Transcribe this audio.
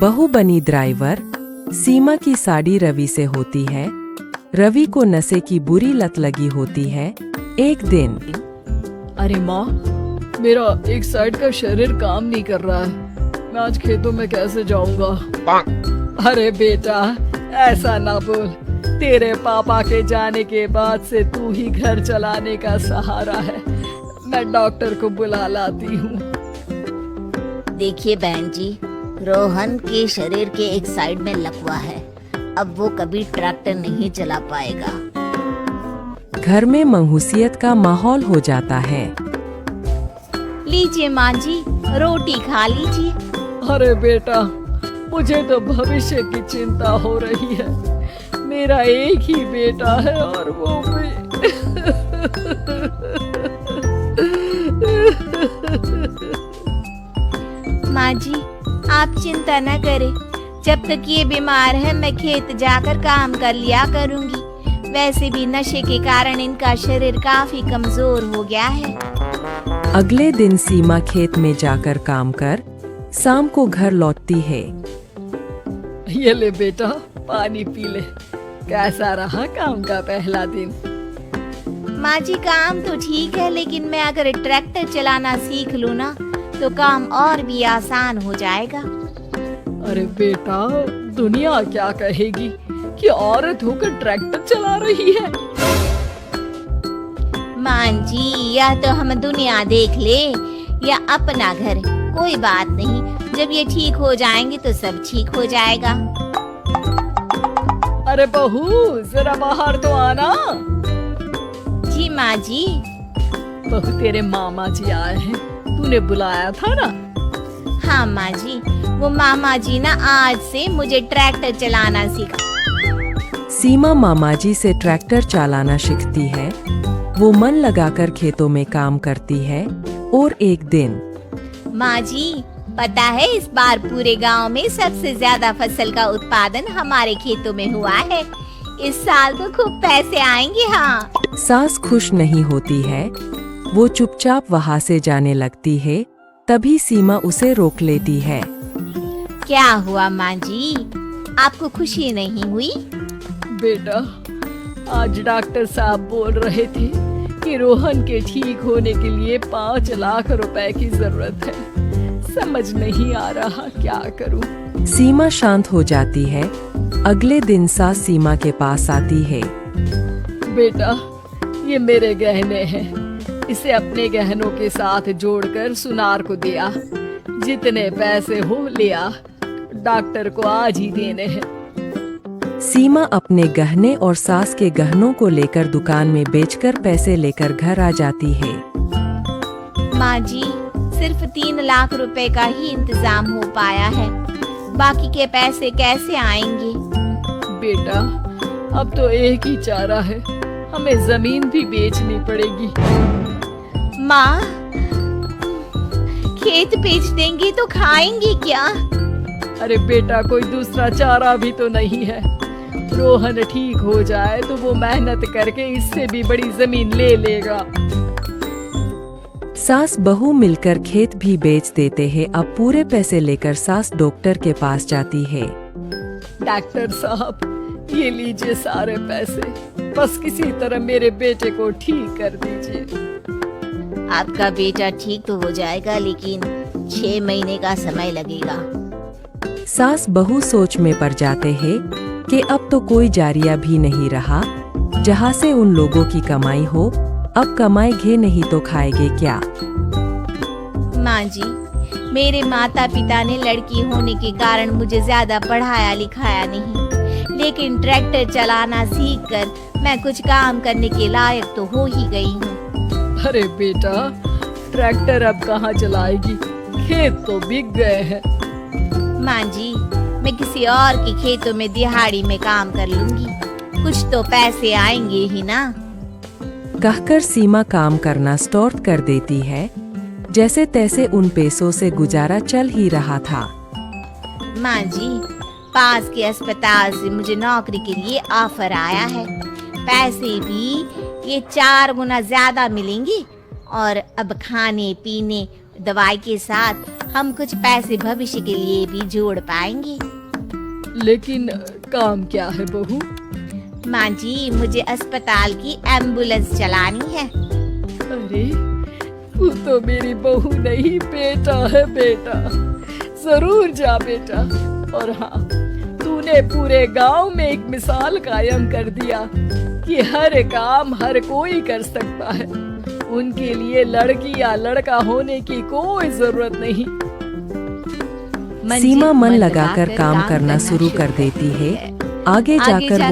बहू बनी ड्राइवर। सीमा की साड़ी रवि से होती है। रवि को नशे की बुरी लत लगी होती है। एक दिन, अरे माँ, मेरा एक साइड का शरीर काम नहीं कर रहा है। मैं आज खेतों में कैसे जाऊंगा? अरे बेटा, ऐसा ना बोल। तेरे पापा के जाने के बाद से तू ही घर चलाने का सहारा है। मैं डॉक्टर को बुला लाती हूँ। देखिए बहन जी, रोहन के शरीर के एक साइड में लकवा है। अब वो कभी ट्रैक्टर नहीं चला पाएगा। घर में मंहूसियत का माहौल हो जाता है। लीजिए माँ जी, रोटी खा लीजिए। अरे बेटा, मुझे तो भविष्य की चिंता हो रही है। मेरा एक ही बेटा है और वो भी माँ जी, आप चिंता न करें। जब तक ये बीमार है मैं खेत जाकर काम कर लिया करूँगी। वैसे भी नशे के कारण इनका शरीर काफी कमजोर हो गया है। अगले दिन सीमा खेत में जाकर काम कर शाम को घर लौटती है। ये ले बेटा, पानी पी ले। कैसा रहा काम का पहला दिन? माँ जी, काम तो ठीक है, लेकिन मैं अगर ट्रैक्टर चलाना सीख लूँ ना तो काम और भी आसान हो जाएगा। अरे बेटा, दुनिया क्या कहेगी कि औरत होकर ट्रैक्टर चला रही है। माँ जी, या तो हम दुनिया देख ले या अपना घर, कोई बात नहीं। जब ये ठीक हो जाएंगे तो सब ठीक हो जाएगा। अरे बहू, जरा बाहर तो आना। जी माँ जी। बहू, तेरे मामा जी आए हैं, तूने बुलाया था ना? हाँ माँ जी, वो मामा जी ना आज से मुझे ट्रैक्टर चलाना सिखा। सीमा मामा जी से ट्रैक्टर चलाना सीखती है। वो मन लगाकर खेतों में काम करती है। और एक दिन, माँ जी, पता है इस बार पूरे गांव में सबसे ज्यादा फसल का उत्पादन हमारे खेतों में हुआ है। इस साल तो खूब पैसे आएंगे। हाँ। सास खुश नहीं होती है। वो चुपचाप वहाँ से जाने लगती है। तभी सीमा उसे रोक लेती है। क्या हुआ माँ जी, आपको खुशी नहीं हुई? बेटा, आज डॉक्टर साहब बोल रहे थे कि रोहन के ठीक होने के लिए 5 लाख रुपए की जरूरत है। समझ नहीं आ रहा क्या करूं। सीमा शांत हो जाती है। अगले दिन सास सीमा के पास आती है। बेटा, ये मेरे गहने हैं। इसे अपने गहनों के साथ जोड़कर सुनार को दिया। जितने पैसे हो लिया, डॉक्टर को आज ही देने हैं। सीमा अपने गहने और सास के गहनों को लेकर दुकान में बेचकर पैसे लेकर घर आ जाती है। माँ जी, सिर्फ 3 लाख रुपए का ही इंतजाम हो पाया है। बाकी के पैसे कैसे आएंगे? बेटा, अब तो एक ही चारा है, हमें जमीन भी बेचनी पड़ेगी। माँ, खेत बेच देंगे तो खाएंगे क्या? अरे बेटा, कोई दूसरा चारा भी तो नहीं है। रोहन ठीक हो जाए तो वो मेहनत करके इससे भी बड़ी जमीन ले लेगा। सास बहू मिलकर खेत भी बेच देते हैं। अब पूरे पैसे लेकर सास डॉक्टर के पास जाती है। डॉक्टर साहब, ये लीजिए सारे पैसे। बस किसी तरह मेरे बेटे को ठीक कर दीजिए। आपका बेटा ठीक तो हो जाएगा, लेकिन 6 महीने का समय लगेगा। सास बहू सोच में पड़ जाते हैं कि अब तो कोई जारिया भी नहीं रहा जहाँ से उन लोगों की कमाई हो। अब कमाएंगे नहीं तो खाएंगे क्या? माँ जी, मेरे माता पिता ने लड़की होने के कारण मुझे ज्यादा पढ़ाया लिखाया नहीं, लेकिन ट्रैक्टर चलाना सीखकर मैं कुछ काम करने के लायक तो हो ही गई हूँ। अरे बेटा, ट्रैक्टर अब कहाँ चलाएगी? खेत तो बिक गए हैं। माँ जी, मैं किसी और के खेतों में दिहाड़ी में काम कर लूंगी। कुछ तो पैसे आएंगे ही ना। कहकर सीमा काम करना स्टार्ट कर देती है। जैसे तैसे उन पैसों से गुजारा चल ही रहा था। माँ जी, पास के अस्पताल से मुझे नौकरी के लिए ऑफर आया है। पैसे भी ये 4 गुना ज्यादा मिलेंगे और अब खाने पीने दवाई के साथ हम कुछ पैसे भविष्य के लिए भी जोड़ पाएंगे। लेकिन काम क्या है बहू? माँ जी, मुझे अस्पताल की एम्बुलेंस चलानी है। अरे तू तो मेरी बहू नहीं, बेटा है बेटा। जरूर जा बेटा। और हाँ, तूने पूरे गांव में एक मिसाल कायम कर दिया कि हर काम हर कोई कर सकता है। उनके लिए लड़की या लड़का होने की कोई जरूरत नहीं। सीमा मन लगाकर काम करना शुरू कर देती है। आगे जाकर वो